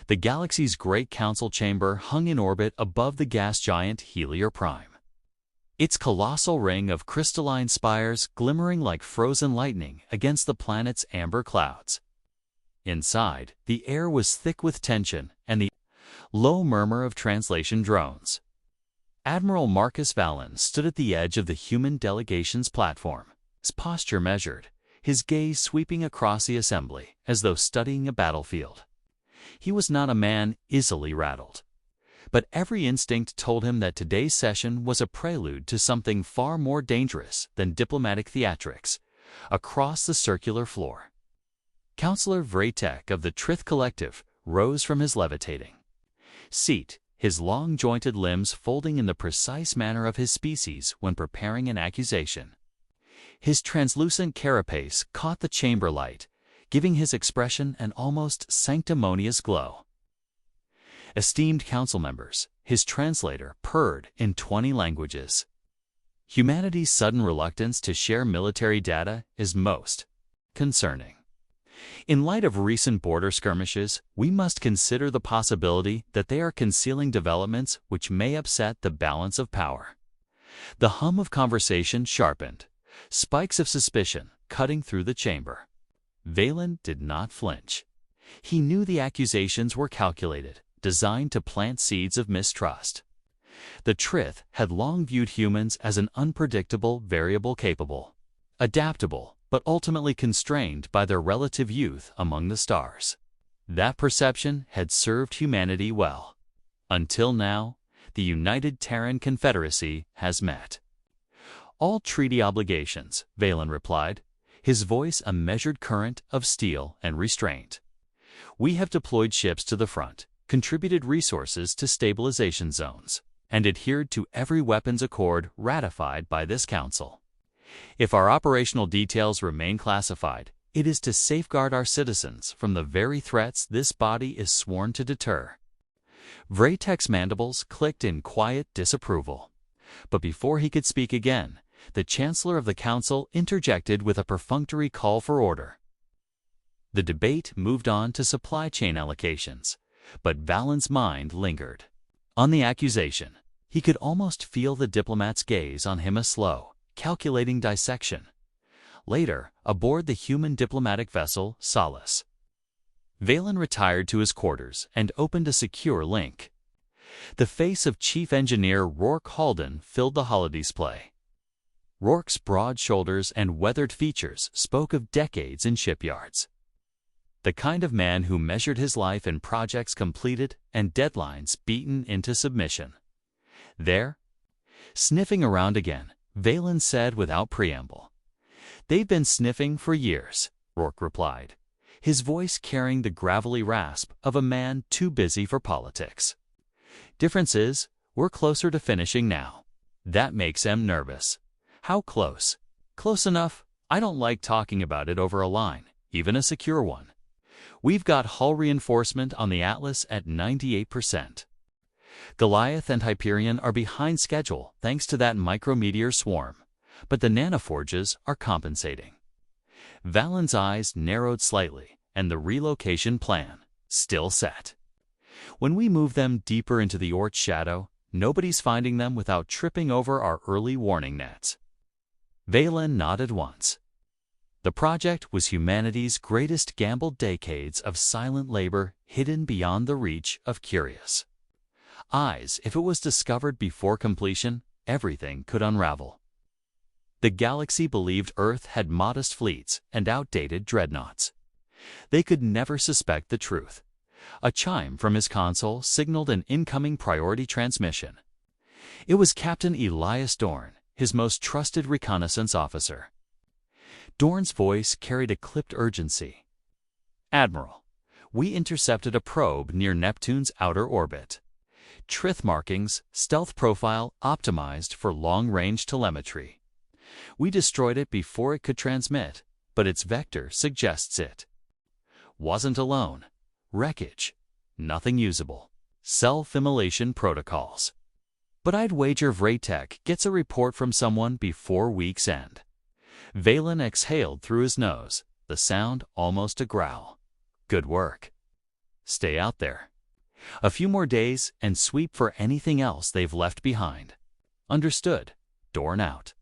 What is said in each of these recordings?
The galaxy's Great Council chamber hung in orbit above the gas giant Helios Prime. Its colossal ring of crystalline spires glimmering like frozen lightning against the planet's amber clouds. Inside, the air was thick with tension and the low murmur of translation drones. Admiral Marcus Valen stood at the edge of the human delegation's platform, his posture measured, his gaze sweeping across the assembly as though studying a battlefield. He was not a man easily rattled, but every instinct told him that today's session was a prelude to something far more dangerous than diplomatic theatrics. Across the circular floor, Counselor Vratek of the Trith Collective rose from his levitating seat, his long-jointed limbs folding in the precise manner of his species when preparing an accusation. His translucent carapace caught the chamber light, giving his expression an almost sanctimonious glow. Esteemed council members, his translator purred in 20 languages. Humanity's sudden reluctance to share military data is most concerning. In light of recent border skirmishes, we must consider the possibility that they are concealing developments which may upset the balance of power. The hum of conversation sharpened, spikes of suspicion cutting through the chamber. Valen did not flinch. He knew the accusations were calculated, designed to plant seeds of mistrust. The Trith had long viewed humans as an unpredictable variable capable, adaptable, but ultimately constrained by their relative youth among the stars. That perception had served humanity well. Until now, the United Terran Confederacy has met all treaty obligations, Valen replied, his voice a measured current of steel and restraint. We have deployed ships to the front, contributed resources to stabilization zones, and adhered to every weapons accord ratified by this council. If our operational details remain classified, it is to safeguard our citizens from the very threats this body is sworn to deter. Vratek's mandibles clicked in quiet disapproval. But before he could speak again, the Chancellor of the Council interjected with a perfunctory call for order. The debate moved on to supply chain allocations, but Valen's mind lingered. On the accusation, he could almost feel the diplomat's gaze on him, a slow, calculating dissection. Later, aboard the human diplomatic vessel Solace, Valen retired to his quarters and opened a secure link. The face of Chief Engineer Rourke Halden filled the holodisplay. Rourke's broad shoulders and weathered features spoke of decades in shipyards. The kind of man who measured his life in projects completed and deadlines beaten into submission. There, sniffing around again, Valen said without preamble. "They've been sniffing for years," Rourke replied, his voice carrying the gravelly rasp of a man too busy for politics. "Difference is, we're closer to finishing now. That makes em nervous." "How close?" "Close enough. I don't like talking about it over a line, even a secure one. We've got hull reinforcement on the Atlas at 98%. Goliath and Hyperion are behind schedule thanks to that micrometeor swarm, but the nanoforges are compensating." Valen's eyes narrowed slightly, and the relocation plan still set. "When we move them deeper into the Oort shadow, nobody's finding them without tripping over our early warning nets." Valen nodded once. The project was humanity's greatest gambled decades of silent labor hidden beyond the reach of curious eyes. If it was discovered before completion, everything could unravel. The galaxy believed Earth had modest fleets and outdated dreadnoughts. They could never suspect the truth. A chime from his console signaled an incoming priority transmission. It was Captain Elias Dorn, his most trusted reconnaissance officer. Dorn's voice carried a clipped urgency. "Admiral, we intercepted a probe near Neptune's outer orbit. Trith markings, stealth profile optimized for long-range telemetry. We destroyed it before it could transmit, but its vector suggests it wasn't alone. Wreckage. Nothing usable. Self-immolation protocols. But I'd wager Vratek gets a report from someone before week's end." Valen exhaled through his nose, the sound almost a growl. "Good work. Stay out there." A few more days and sweep for anything else they've left behind. Understood. Dorn out.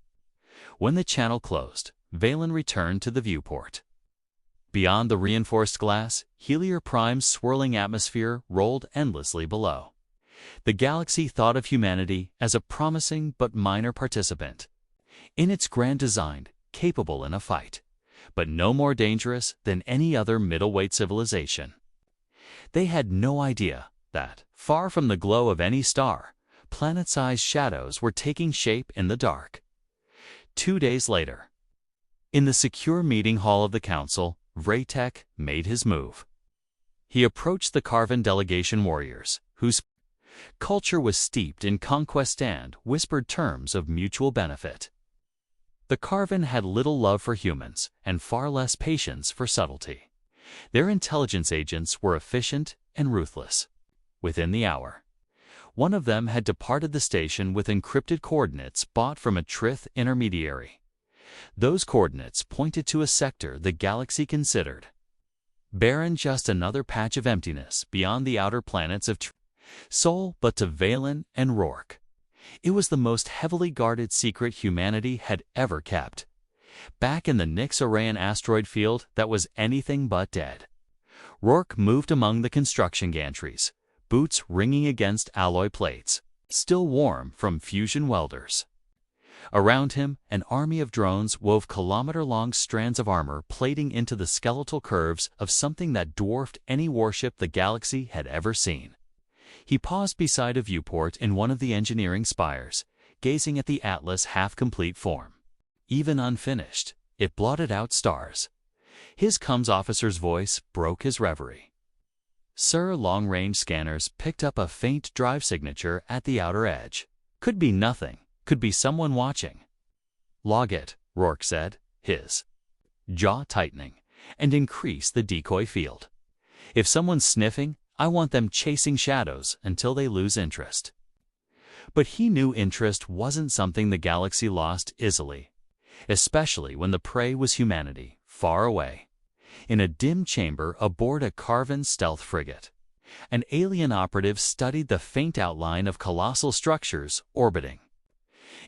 When the channel closed, Valen returned to the viewport. Beyond the reinforced glass, Helior Prime's swirling atmosphere rolled endlessly below. The galaxy thought of humanity as a promising but minor participant. In its grand design, capable in a fight, but no more dangerous than any other middleweight civilization. They had no idea that, far from the glow of any star, planet-sized shadows were taking shape in the dark. 2 days later, in the secure meeting hall of the Council, Vraytek made his move. He approached the Carven delegation warriors, whose culture was steeped in conquest and whispered terms of mutual benefit. The Carven had little love for humans and far less patience for subtlety. Their intelligence agents were efficient and ruthless. Within the hour, one of them had departed the station with encrypted coordinates bought from a Trith intermediary. Those coordinates pointed to a sector the galaxy considered barren, just another patch of emptiness beyond the outer planets of Sol, but to Valen and Rourke, it was the most heavily guarded secret humanity had ever kept. Back in the Nyx-Arayan asteroid field that was anything but dead, Rourke moved among the construction gantries, boots ringing against alloy plates, still warm from fusion welders. Around him, an army of drones wove kilometer-long strands of armor plating into the skeletal curves of something that dwarfed any warship the galaxy had ever seen. He paused beside a viewport in one of the engineering spires, gazing at the Atlas' half-complete form. Even unfinished, it blotted out stars. His comms officer's voice broke his reverie. Sir, long-range scanners picked up a faint drive signature at the outer edge. Could be nothing, could be someone watching. Log it, Rourke said, his jaw tightening, and increase the decoy field. If someone's sniffing, I want them chasing shadows until they lose interest. But he knew interest wasn't something the galaxy lost easily, especially when the prey was humanity, far away. In a dim chamber aboard a Carven stealth frigate, an alien operative studied the faint outline of colossal structures orbiting.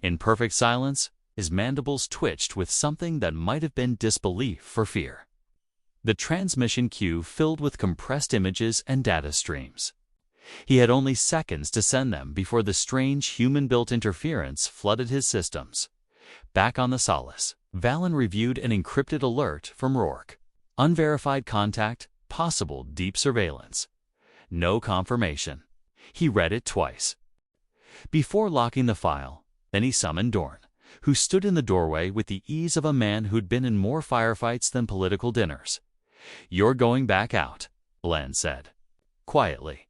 In perfect silence, his mandibles twitched with something that might have been disbelief for fear. The transmission queue filled with compressed images and data streams. He had only seconds to send them before the strange human-built interference flooded his systems. Back on the Solace, Valen reviewed an encrypted alert from Rourke. Unverified contact, possible deep surveillance. No confirmation. He read it twice. Before locking the file, then he summoned Dorn, who stood in the doorway with the ease of a man who'd been in more firefights than political dinners. "You're going back out," Len said, quietly.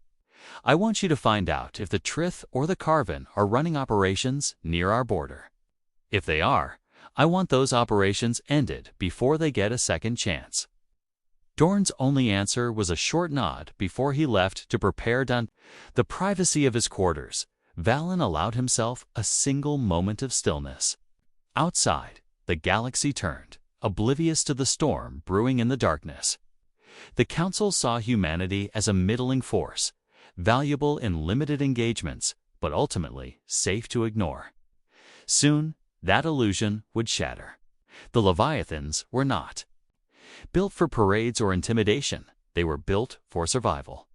"I want you to find out if the Trith or the Carven are running operations near our border. If they are, I want those operations ended before they get a second chance." Dorn's only answer was a short nod before he left to prepare down the privacy of his quarters. Valen allowed himself a single moment of stillness. Outside, the galaxy turned, oblivious to the storm brewing in the darkness. The Council saw humanity as a middling force, valuable in limited engagements, but ultimately safe to ignore. Soon, that illusion would shatter. The Leviathans were not built for parades or intimidation. They were built for survival.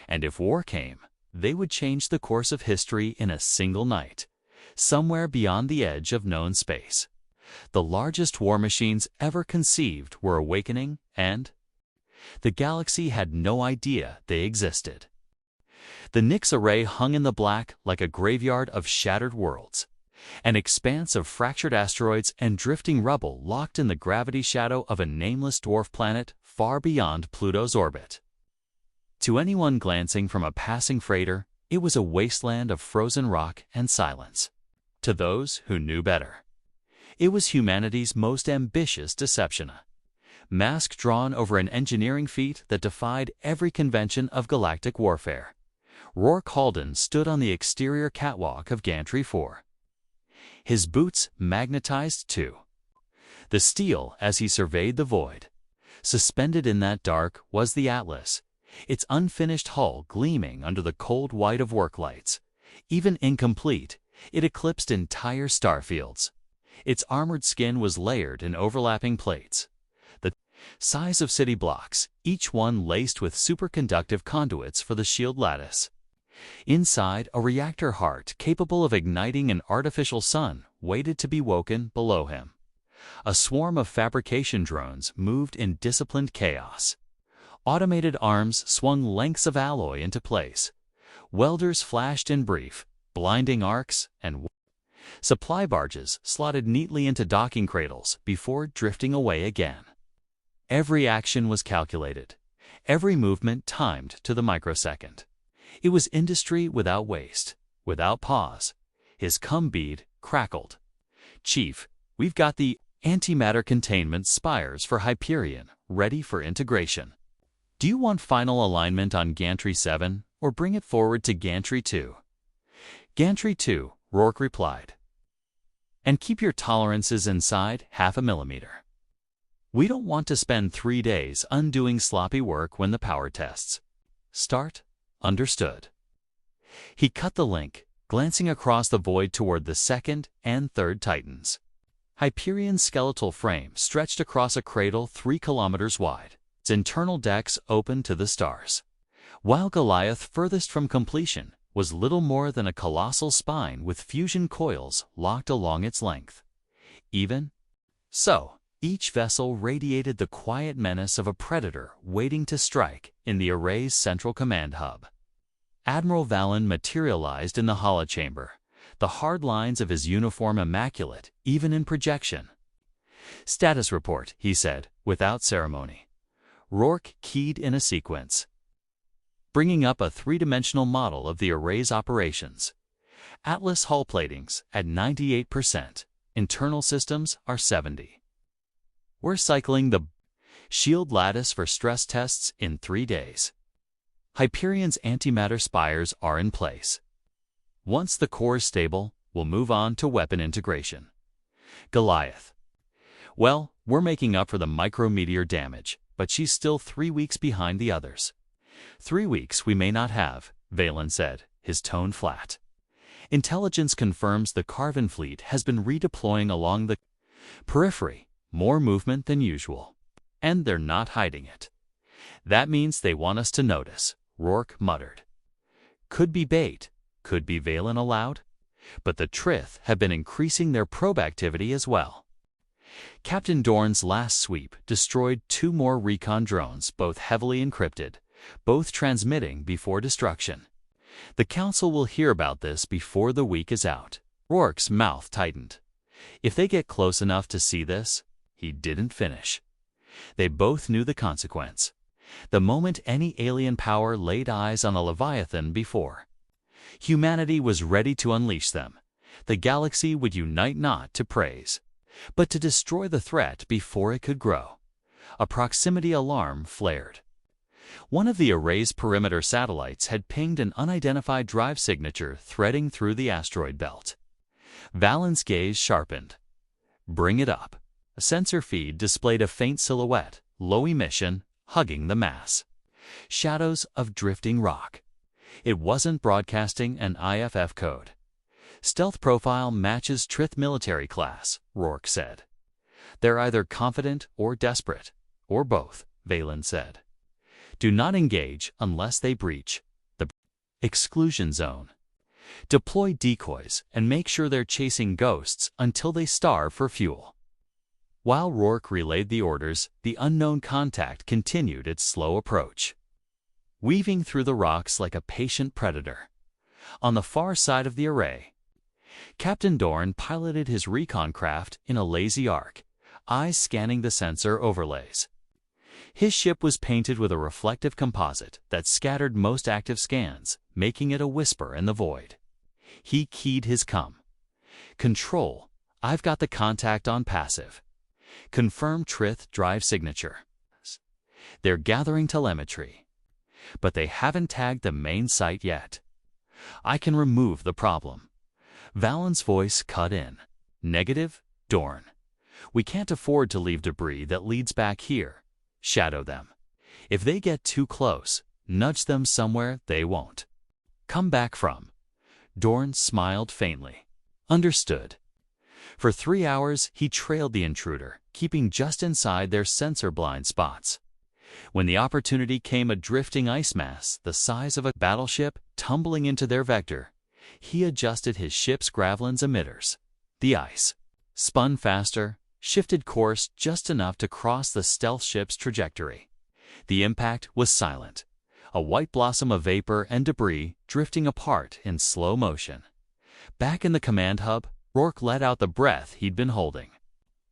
And if war came, they would change the course of history in a single night, somewhere beyond the edge of known space. The largest war machines ever conceived were awakening, and the galaxy had no idea they existed. The Nyx array hung in the black like a graveyard of shattered worlds, an expanse of fractured asteroids and drifting rubble locked in the gravity shadow of a nameless dwarf planet far beyond Pluto's orbit. To anyone glancing from a passing freighter, it was a wasteland of frozen rock and silence. To those who knew better, it was humanity's most ambitious deception, a mask drawn over an engineering feat that defied every convention of galactic warfare. Rourke Halden stood on the exterior catwalk of Gantry 4. His boots magnetized to the steel as he surveyed the void. Suspended in that dark was the Atlas, its unfinished hull gleaming under the cold white of work lights. Even incomplete, it eclipsed entire starfields. Its armored skin was layered in overlapping plates, the size of city blocks, each one laced with superconductive conduits for the shield lattice. Inside, a reactor heart capable of igniting an artificial sun waited to be woken below him. A swarm of fabrication drones moved in disciplined chaos. Automated arms swung lengths of alloy into place. Welders flashed in brief, blinding arcs, and supply barges slotted neatly into docking cradles before drifting away again. Every action was calculated, every movement timed to the microsecond. It was industry without waste, without pause. His cum bead crackled. "Chief, we've got the antimatter containment spires for Hyperion ready for integration. Do you want final alignment on Gantry 7 or bring it forward to Gantry 2? Gantry 2, Rourke replied. And keep your tolerances inside 0.5 millimeter. We don't want to spend 3 days undoing sloppy work when the power tests. Start? Understood. He cut the link, glancing across the void toward the second and third Titans. Hyperion's skeletal frame stretched across a cradle 3 kilometers wide, its internal decks open to the stars. While Goliath, furthest from completion, was little more than a colossal spine with fusion coils locked along its length. Even so, each vessel radiated the quiet menace of a predator waiting to strike in the array's central command hub. Admiral Valen materialized in the holochamber, the hard lines of his uniform immaculate, even in projection. "Status report," he said, without ceremony. Rourke keyed in a sequence, bringing up a 3-dimensional model of the array's operations. Atlas hull platings at 98%. Internal systems are 70%. We're cycling the shield lattice for stress tests in 3 days. Hyperion's antimatter spires are in place. Once the core is stable, we'll move on to weapon integration. Goliath. Well, we're making up for the micrometeor damage, but she's still 3 weeks behind the others. 3 weeks we may not have, Valen said, his tone flat. Intelligence confirms the Carven fleet has been redeploying along the periphery, more movement than usual. And they're not hiding it. That means they want us to notice, Rourke muttered. Could be bait, could be Valen allowed, but the Trith have been increasing their probe activity as well. Captain Dorn's last sweep destroyed 2 more recon drones, both heavily encrypted, both transmitting before destruction. The Council will hear about this before the week is out. Rourke's mouth tightened. If they get close enough to see this, he didn't finish. They both knew the consequence. The moment any alien power laid eyes on a Leviathan before, humanity was ready to unleash them. The galaxy would unite not to praise, but to destroy the threat before it could grow. A proximity alarm flared. One of the array's perimeter satellites had pinged an unidentified drive signature threading through the asteroid belt. Valen's gaze sharpened. Bring it up. A sensor feed displayed a faint silhouette, low emission, hugging the mass. Shadows of drifting rock. It wasn't broadcasting an IFF code. Stealth profile matches Trith military class, Rourke said. They're either confident or desperate, or both, Valen said. Do not engage unless they breach the exclusion zone. Deploy decoys and make sure they're chasing ghosts until they starve for fuel. While Rourke relayed the orders, the unknown contact continued its slow approach, weaving through the rocks like a patient predator. On the far side of the array, Captain Dorn piloted his recon craft in a lazy arc, eyes scanning the sensor overlays. His ship was painted with a reflective composite that scattered most active scans, making it a whisper in the void. He keyed his cum. Control, I've got the contact on passive. Confirm Trith drive signature. They're gathering telemetry, but they haven't tagged the main site yet. I can remove the problem. Valen's voice cut in. Negative, Dorn. We can't afford to leave debris that leads back here. Shadow them. If they get too close, Nudge them somewhere they won't come back from. Dorn smiled faintly. Understood. For 3 hours, he trailed the intruder, keeping just inside their sensor blind spots. When the opportunity came, a drifting ice mass the size of a battleship tumbling into their vector, he adjusted his ship's gravelin's emitters. The ice spun faster, shifted course just enough to cross the stealth ship's trajectory. The impact was silent, a white blossom of vapor and debris drifting apart in slow motion. Back in the command hub, Rourke let out the breath he'd been holding.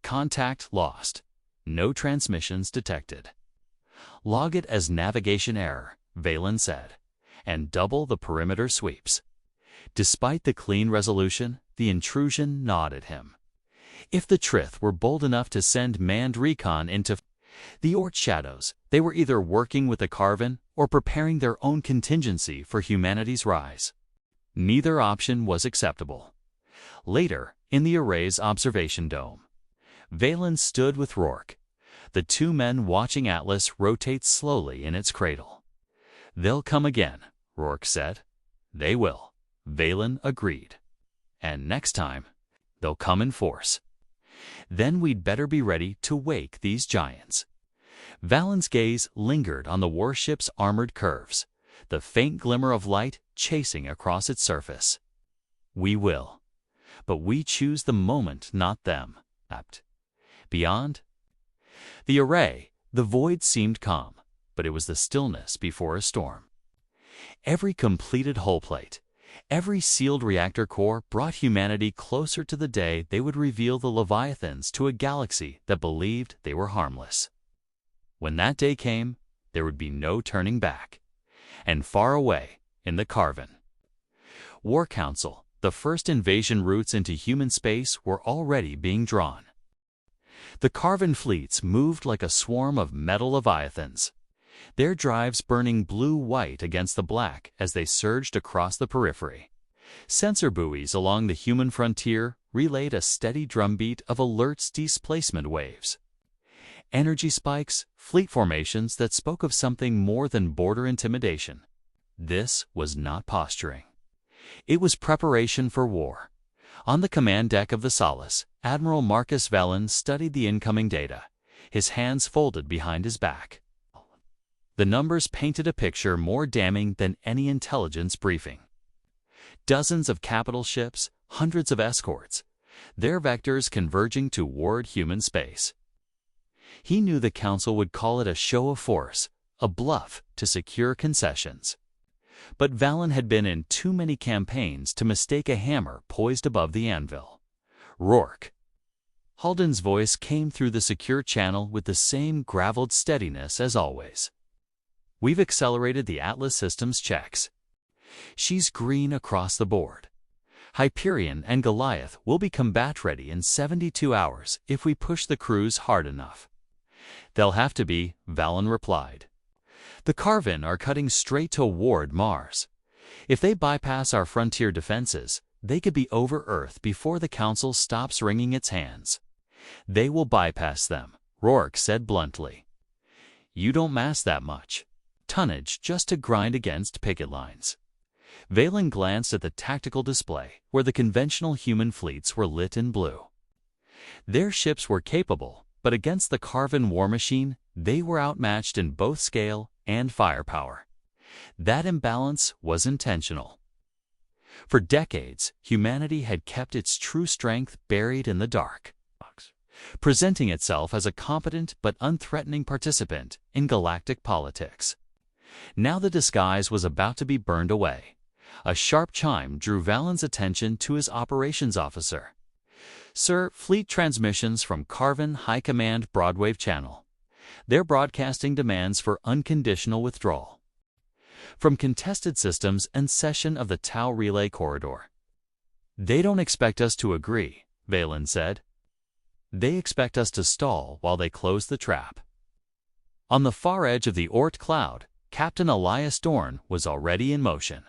Contact lost. No transmissions detected. Log it as navigation error, Valen said, and double the perimeter sweeps. Despite the clean resolution, the intrusion gnawed at him. If the Trith were bold enough to send manned recon into the Oort shadows, they were either working with the Carven or preparing their own contingency for humanity's rise. Neither option was acceptable. Later, in the array's observation dome, Valen stood with Rourke, the two men watching Atlas rotate slowly in its cradle. "They'll come again," Rourke said. "They will," Valen agreed. "And next time, they'll come in force. Then we'd better be ready to wake these giants." Valen's gaze lingered on the warship's armored curves, the faint glimmer of light chasing across its surface. "We will. But we choose the moment, not them." Beyond the array, the void seemed calm, but it was the stillness before a storm. Every completed hull plate, every sealed reactor core brought humanity closer to the day they would reveal the Leviathans to a galaxy that believed they were harmless. When that day came, there would be no turning back. And far away, in the Carven War Council, the first invasion routes into human space were already being drawn. The Carven fleets moved like a swarm of metal Leviathans, their drives burning blue-white against the black as they surged across the periphery. Sensor buoys along the human frontier relayed a steady drumbeat of alerts displacement waves. Energy spikes, fleet formations that spoke of something more than border intimidation. This was not posturing. It was preparation for war. On the command deck of the Solace, Admiral Marcus Valen studied the incoming data, his hands folded behind his back. The numbers painted a picture more damning than any intelligence briefing. Dozens of capital ships, hundreds of escorts, their vectors converging toward human space. He knew the Council would call it a show of force, a bluff to secure concessions. But Valen had been in too many campaigns to mistake a hammer poised above the anvil. "Rourke." Halden's voice came through the secure channel with the same graveled steadiness as always. "We've accelerated the Atlas systems checks. She's green across the board. Hyperion and Goliath will be combat-ready in 72 hours if we push the crews hard enough." "They'll have to be," Valen replied. "The Carven are cutting straight toward Mars. If they bypass our frontier defenses, they could be over Earth before the Council stops wringing its hands." "They will bypass them," Rourke said bluntly. "You don't mass that much. Tonnage just to grind against picket lines." Valen glanced at the tactical display where the conventional human fleets were lit in blue. Their ships were capable, but against the Carven war machine, they were outmatched in both scale and firepower. That imbalance was intentional. For decades, humanity had kept its true strength buried in the dark, presenting itself as a competent but unthreatening participant in galactic politics. Now the disguise was about to be burned away. A sharp chime drew Valen's attention to his operations officer. "Sir, fleet transmissions from Carven High Command Broadwave Channel. They're broadcasting demands for unconditional withdrawal from contested systems and cession of the Tau Relay Corridor." "They don't expect us to agree," Valen said. "They expect us to stall while they close the trap." On the far edge of the Oort cloud, Captain Elias Dorn was already in motion.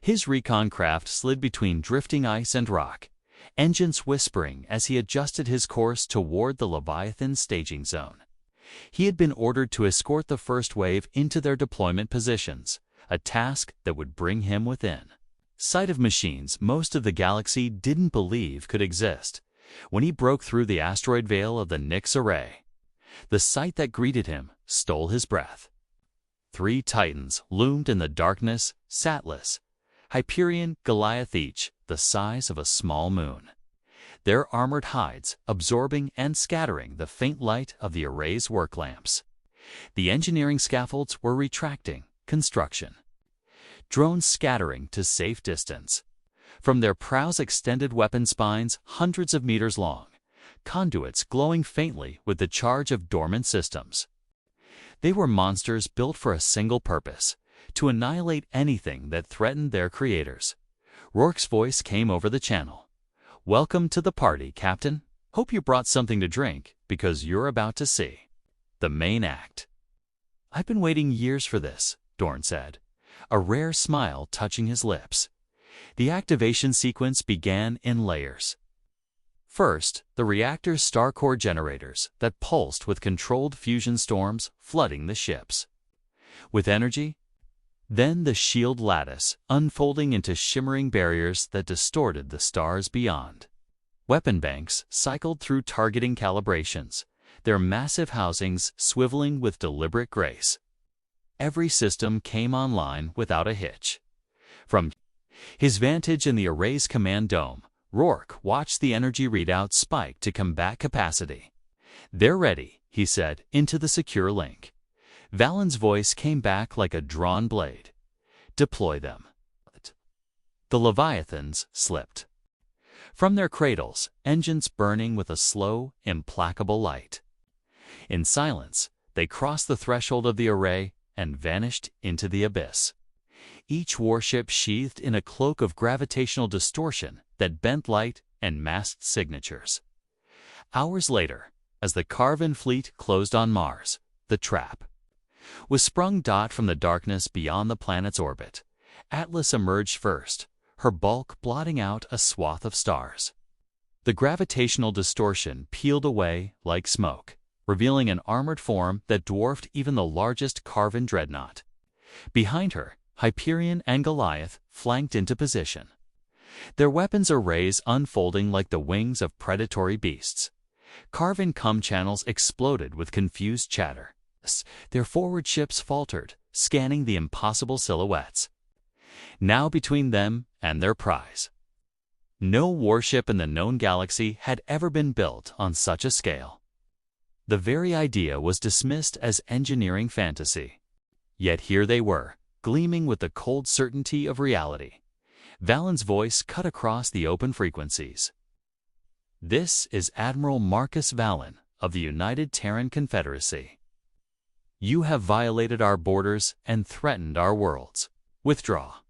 His recon craft slid between drifting ice and rock, engines whispering as he adjusted his course toward the Leviathan staging zone. He had been ordered to escort the first wave into their deployment positions, a task that would bring him within sight of machines most of the galaxy didn't believe could exist. When he broke through the asteroid veil of the Nix array, the sight that greeted him stole his breath. 3 Titans loomed in the darkness, Satlas, Hyperion, Goliath, each the size of a small moon. Their armored hides absorbing and scattering the faint light of the array's work lamps. The engineering scaffolds were retracting, construction. Drones scattering to safe distance. From their prows extended weapon spines hundreds of meters long, conduits glowing faintly with the charge of dormant systems. They were monsters built for a single purpose, to annihilate anything that threatened their creators. Rourke's voice came over the channel. "Welcome to the party, Captain. Hope you brought something to drink, because you're about to see the main act." "I've been waiting years for this," Dorn said, a rare smile touching his lips. The activation sequence began in layers. First, the reactor's star core generators that pulsed with controlled fusion storms flooding the ships with energy. Then the shield lattice unfolding into shimmering barriers that distorted the stars beyond. Weapon banks cycled through targeting calibrations, their massive housings swiveling with deliberate grace. Every system came online without a hitch. From his vantage in the array's command dome, Rourke watched the energy readout spike to combat capacity. "They're ready," he said, into the secure link. Valen's voice came back like a drawn blade. "Deploy them." The Leviathans slipped from their cradles, engines burning with a slow, implacable light. In silence, they crossed the threshold of the array and vanished into the abyss. Each warship sheathed in a cloak of gravitational distortion that bent light and masked signatures. Hours later, as the Carven fleet closed on Mars, the trap was sprung. From the darkness beyond the planet's orbit, Atlas emerged first, her bulk blotting out a swath of stars. The gravitational distortion peeled away like smoke, revealing an armored form that dwarfed even the largest Carven dreadnought. Behind her, Hyperion and Goliath flanked into position, their weapons arrays unfolding like the wings of predatory beasts. Carven comm channels exploded with confused chatter. Their forward ships faltered, scanning the impossible silhouettes. Now between them and their prize. No warship in the known galaxy had ever been built on such a scale. The very idea was dismissed as engineering fantasy. Yet here they were, gleaming with the cold certainty of reality. Valen's voice cut across the open frequencies. "This is Admiral Marcus Valen of the United Terran Confederacy. You have violated our borders and threatened our worlds. Withdraw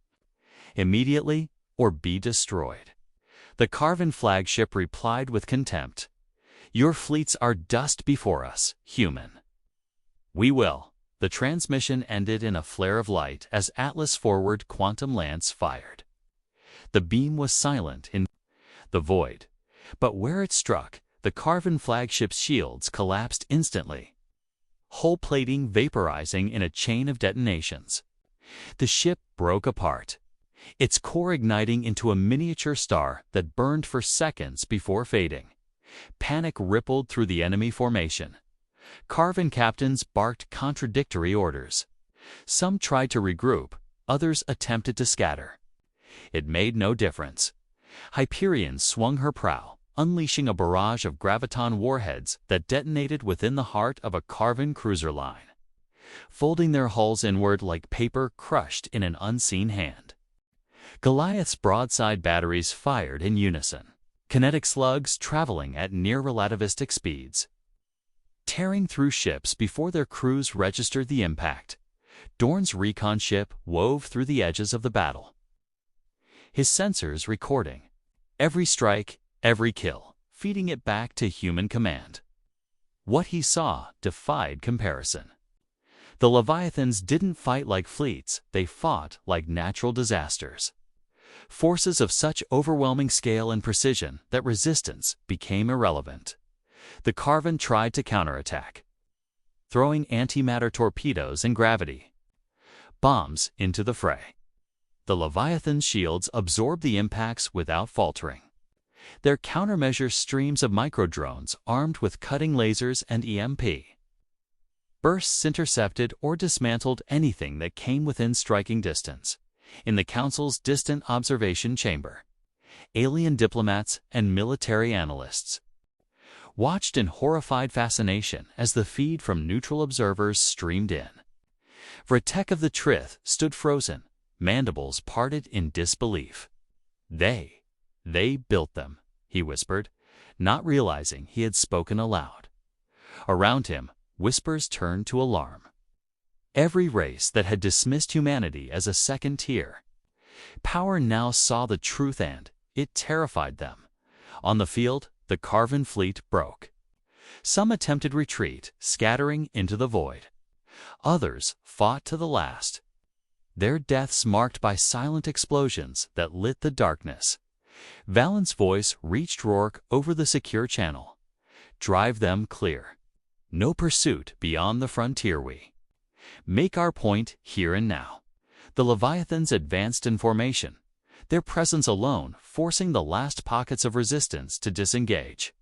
immediately or be destroyed." The Carven flagship replied with contempt. "Your fleets are dust before us, human." "We will." The transmission ended in a flare of light as Atlas' forward quantum lance fired. The beam was silent in the void, but where it struck, the Carven flagship's shields collapsed instantly, hull plating vaporizing in a chain of detonations. The ship broke apart, its core igniting into a miniature star that burned for seconds before fading. Panic rippled through the enemy formation. Carven captains barked contradictory orders. Some tried to regroup, others attempted to scatter. It made no difference. Hyperion swung her prow, unleashing a barrage of graviton warheads that detonated within the heart of a Carven cruiser line, folding their hulls inward like paper crushed in an unseen hand. Goliath's broadside batteries fired in unison, kinetic slugs traveling at near-relativistic speeds, tearing through ships before their crews registered the impact. Dorn's recon ship wove through the edges of the battle, his sensors recording every strike, every kill, feeding it back to human command. What he saw defied comparison. The Leviathans didn't fight like fleets, they fought like natural disasters. Forces of such overwhelming scale and precision that resistance became irrelevant. The Carven tried to counterattack, throwing antimatter torpedoes and gravity bombs into the fray. The Leviathan's shields absorbed the impacts without faltering. Their countermeasure streams of microdrones armed with cutting lasers and EMP bursts intercepted or dismantled anything that came within striking distance. In the Council's distant observation chamber, alien diplomats and military analysts watched in horrified fascination as the feed from neutral observers streamed in. Vratek of the Trith stood frozen, mandibles parted in disbelief. They built them, he whispered, not realizing he had spoken aloud. Around him, whispers turned to alarm. Every race that had dismissed humanity as a second tier power now saw the truth, and it terrified them. On the field, the Carven fleet broke. Some attempted retreat, scattering into the void. Others fought to the last, their deaths marked by silent explosions that lit the darkness. Valen's voice reached Rourke over the secure channel. "Drive them clear. No pursuit beyond the frontier. We make our point here and now." The Leviathans advanced in formation, their presence alone forcing the last pockets of resistance to disengage.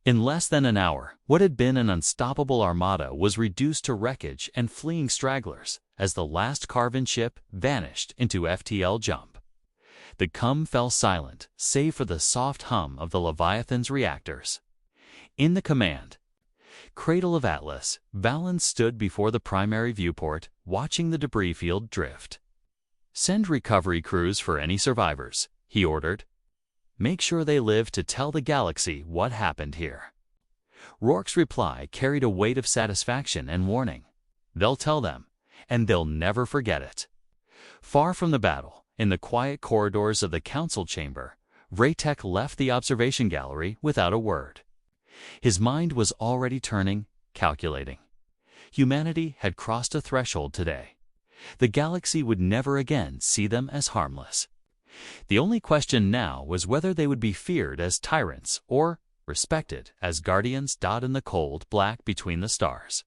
In less than an hour, what had been an unstoppable armada was reduced to wreckage and fleeing stragglers as the last Carven ship vanished into FTL jump. The cum fell silent, save for the soft hum of the Leviathan's reactors. In the command cradle of Atlas, Valen stood before the primary viewport, watching the debris field drift. "Send recovery crews for any survivors," he ordered. "Make sure they live to tell the galaxy what happened here." Rourke's reply carried a weight of satisfaction and warning. "They'll tell them, and they'll never forget it." Far from the battle, in the quiet corridors of the council chamber, Vratek left the observation gallery without a word. His mind was already turning, calculating. Humanity had crossed a threshold today. The galaxy would never again see them as harmless. The only question now was whether they would be feared as tyrants or respected as guardians dot in the cold black between the stars.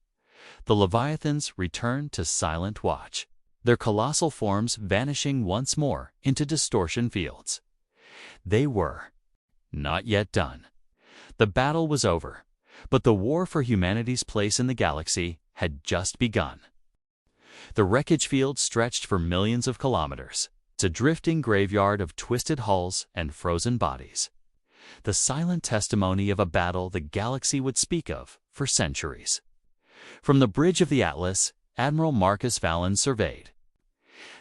The Leviathans returned to silent watch, their colossal forms vanishing once more into distortion fields. They were not yet done. The battle was over, but the war for humanity's place in the galaxy had just begun. The wreckage field stretched for millions of kilometers. It's a drifting graveyard of twisted hulls and frozen bodies. The silent testimony of a battle the galaxy would speak of for centuries. From the bridge of the Atlas, Admiral Marcus Valen surveyed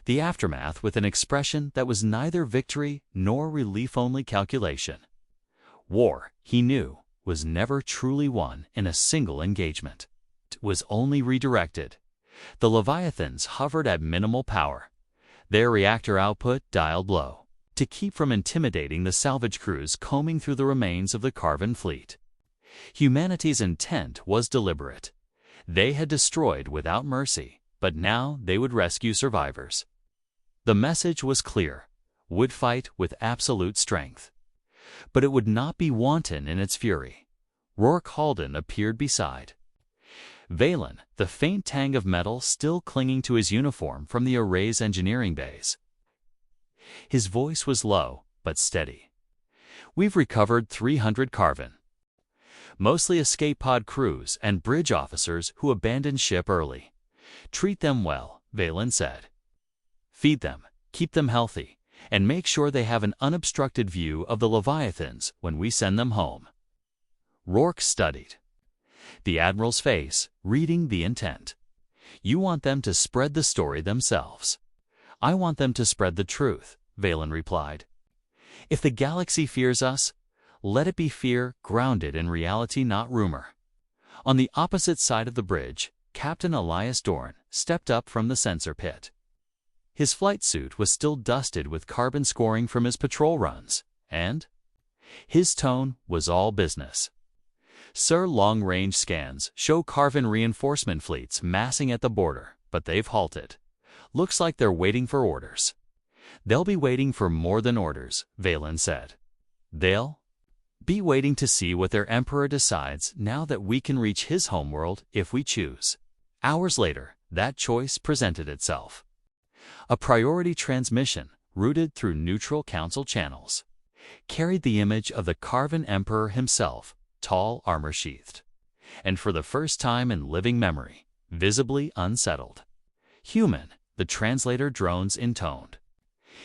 the aftermath with an expression that was neither victory nor relief-only calculation. War, he knew, was never truly won in a single engagement. It was only redirected. The Leviathans hovered at minimal power, their reactor output dialed low, to keep from intimidating the salvage crews combing through the remains of the Carven fleet. Humanity's intent was deliberate. They had destroyed without mercy, but now they would rescue survivors. The message was clear: would fight with absolute strength. But it would not be wanton in its fury. Rourke Halden appeared beside Valen, the faint tang of metal still clinging to his uniform from the array's engineering bays. His voice was low, but steady. "We've recovered 300 Carven. Mostly escape pod crews and bridge officers who abandoned ship early. Treat them well," Valen said. "Feed them, keep them healthy, and make sure they have an unobstructed view of the Leviathans when we send them home." Rourke studied the Admiral's face, reading the intent. "You want them to spread the story themselves. I want them to spread the truth," Valen replied. "If the galaxy fears us, let it be fear grounded in reality, not rumor." On the opposite side of the bridge, Captain Elias Dorn stepped up from the sensor pit. His flight suit was still dusted with carbon scoring from his patrol runs, and his tone was all business. "Sir, long-range scans show Carven reinforcement fleets massing at the border, but they've halted. Looks like they're waiting for orders." "They'll be waiting for more than orders," Valen said. "They'll be waiting to see what their emperor decides now that we can reach his homeworld if we choose." Hours later, that choice presented itself. A priority transmission, routed through neutral council channels, carried the image of the Carven Emperor himself, tall, armor-sheathed, and for the first time in living memory, visibly unsettled. Human, the translator drones intoned.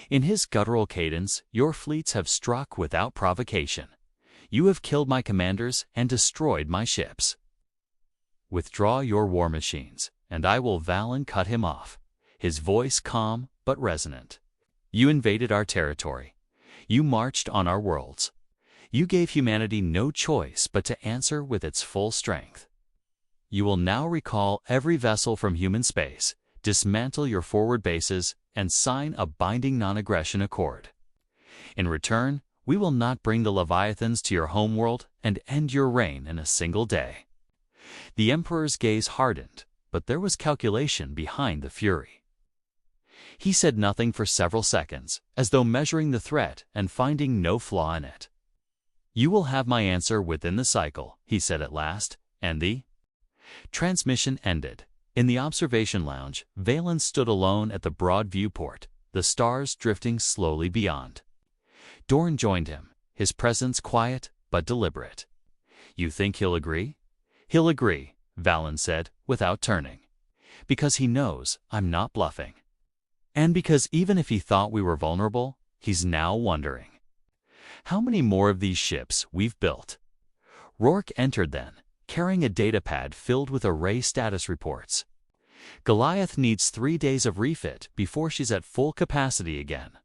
In his guttural cadence, your fleets have struck without provocation. You have killed my commanders and destroyed my ships. Withdraw your war machines, and I will Valen cut him off, his voice calm but resonant. You invaded our territory. You marched on our worlds. You gave humanity no choice but to answer with its full strength. You will now recall every vessel from human space, dismantle your forward bases, and sign a binding non-aggression accord. In return, we will not bring the Leviathans to your homeworld and end your reign in a single day. The Emperor's gaze hardened, but there was calculation behind the fury. He said nothing for several seconds, as though measuring the threat and finding no flaw in it. You will have my answer within the cycle, he said at last, and the transmission ended. In the observation lounge, Valen stood alone at the broad viewport, the stars drifting slowly beyond. Dorn joined him, his presence quiet but deliberate. You think he'll agree? He'll agree, Valen said, without turning. Because he knows I'm not bluffing. And because even if he thought we were vulnerable, he's now wondering. How many more of these ships we've built? Rourke entered then, carrying a datapad filled with array status reports. Goliath needs 3 days of refit before she's at full capacity again.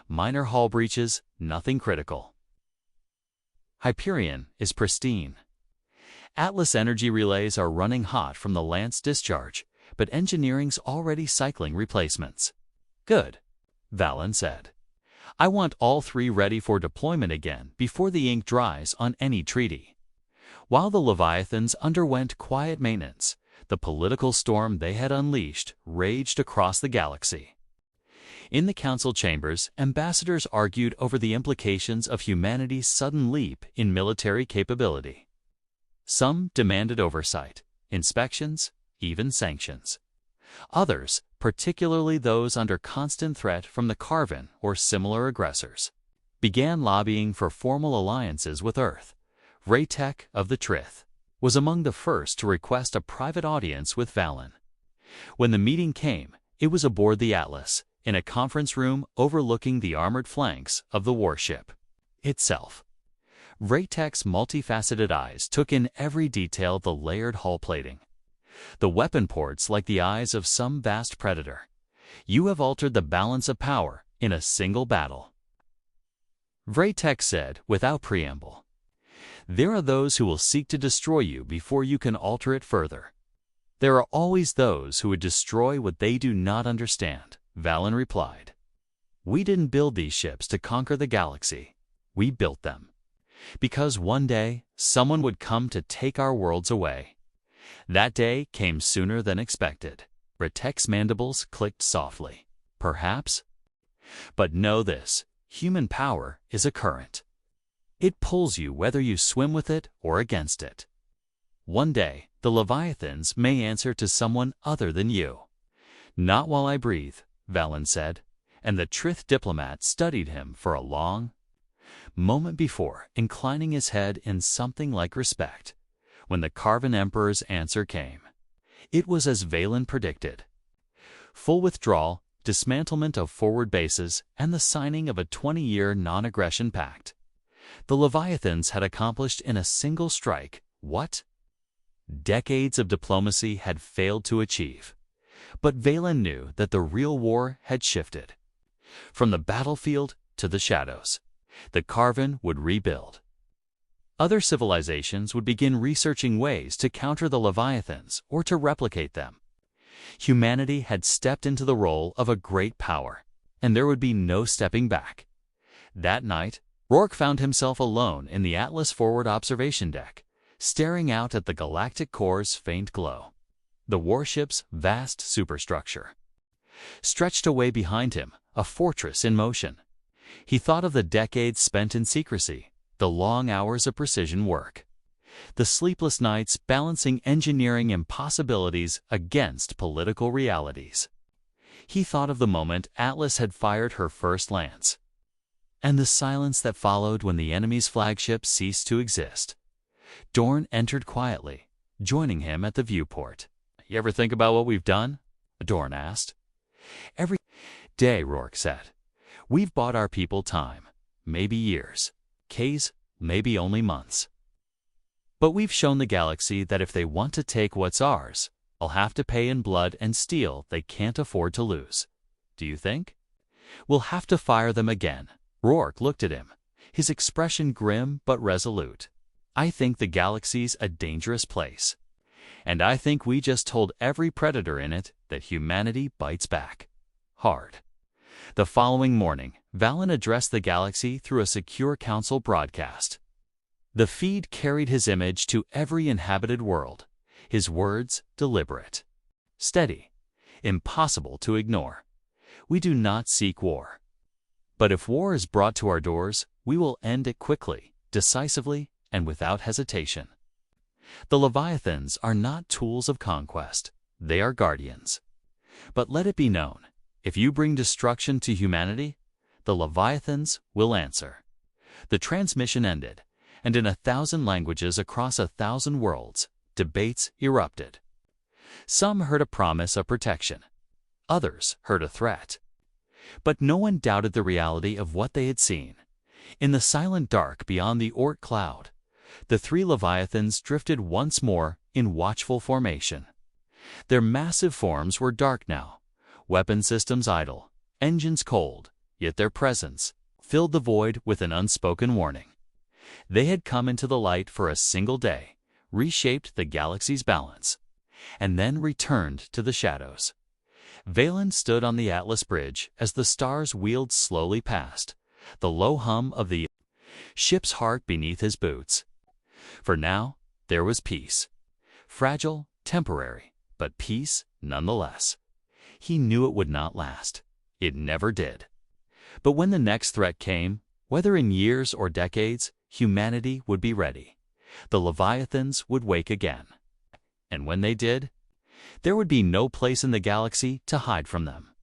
Minor hull breaches, nothing critical. Hyperion is pristine. Atlas energy relays are running hot from the Lance discharge, but engineering's already cycling replacements. Good, Valen said. I want all 3 ready for deployment again before the ink dries on any treaty. While the Leviathans underwent quiet maintenance, the political storm they had unleashed raged across the galaxy. In the council chambers, ambassadors argued over the implications of humanity's sudden leap in military capability. Some demanded oversight, inspections, even sanctions. Others, particularly those under constant threat from the Carven or similar aggressors, began lobbying for formal alliances with Earth. Raytek of the Trith was among the first to request a private audience with Valen. When the meeting came, it was aboard the Atlas, in a conference room overlooking the armored flanks of the warship itself. Raytek's multifaceted eyes took in every detail of the layered hull plating. The weapon ports like the eyes of some vast predator. You have altered the balance of power in a single battle. Raytek said without preamble. There are those who will seek to destroy you before you can alter it further. There are always those who would destroy what they do not understand, Valen replied. We didn't build these ships to conquer the galaxy. We built them. Because one day, someone would come to take our worlds away. That day came sooner than expected. Raytek's mandibles clicked softly. Perhaps? But know this, human power is a current. It pulls you whether you swim with it or against it. One day, the Leviathans may answer to someone other than you. Not while I breathe, Valen said, and the Trith diplomat studied him for a long moment before inclining his head in something like respect. When the Carven Emperor's answer came, it was as Valen predicted. Full withdrawal, dismantlement of forward bases, and the signing of a 20-year non-aggression pact. The Leviathans had accomplished in a single strike what decades of diplomacy had failed to achieve. But Valen knew that the real war had shifted. From the battlefield to the shadows, the Carven would rebuild. Other civilizations would begin researching ways to counter the Leviathans or to replicate them. Humanity had stepped into the role of a great power, and there would be no stepping back. That night, Rourke found himself alone in the Atlas forward observation deck, staring out at the galactic core's faint glow. The warship's vast superstructure. Stretched away behind him, a fortress in motion. He thought of the decades spent in secrecy, the long hours of precision work. The sleepless nights balancing engineering impossibilities against political realities. He thought of the moment Atlas had fired her first lance, and the silence that followed when the enemy's flagship ceased to exist. Dorn entered quietly, joining him at the viewport. "You ever think about what we've done?" Dorn asked. "Every day," Rourke said. "We've bought our people time, maybe years, K's, maybe only months. But we've shown the galaxy that if they want to take what's ours, they'll have to pay in blood and steel they can't afford to lose. Do you think? We'll have to fire them again." Rourke looked at him, his expression grim but resolute. "I think the galaxy's a dangerous place. And I think we just told every predator in it that humanity bites back. Hard." The following morning, Valen addressed the galaxy through a secure council broadcast. The feed carried his image to every inhabited world, his words deliberate, steady, impossible to ignore. "We do not seek war. But if war is brought to our doors, we will end it quickly, decisively, and without hesitation. The Leviathans are not tools of conquest, they are guardians. But let it be known, if you bring destruction to humanity, the Leviathans will answer." The transmission ended, and in 1,000 languages across 1,000 worlds, debates erupted. Some heard a promise of protection. Others heard a threat. But no one doubted the reality of what they had seen. In the silent dark beyond the Oort cloud, the 3 Leviathans drifted once more in watchful formation. Their massive forms were dark now, weapon systems idle, engines cold, yet their presence filled the void with an unspoken warning. They had come into the light for a single day, reshaped the galaxy's balance, and then returned to the shadows. Valen stood on the Atlas Bridge as the stars wheeled slowly past, the low hum of the ship's heart beneath his boots. For now, there was peace. Fragile, temporary, but peace nonetheless. He knew it would not last. It never did. But when the next threat came, whether in years or decades, humanity would be ready. The Leviathans would wake again. And when they did, there would be no place in the galaxy to hide from them.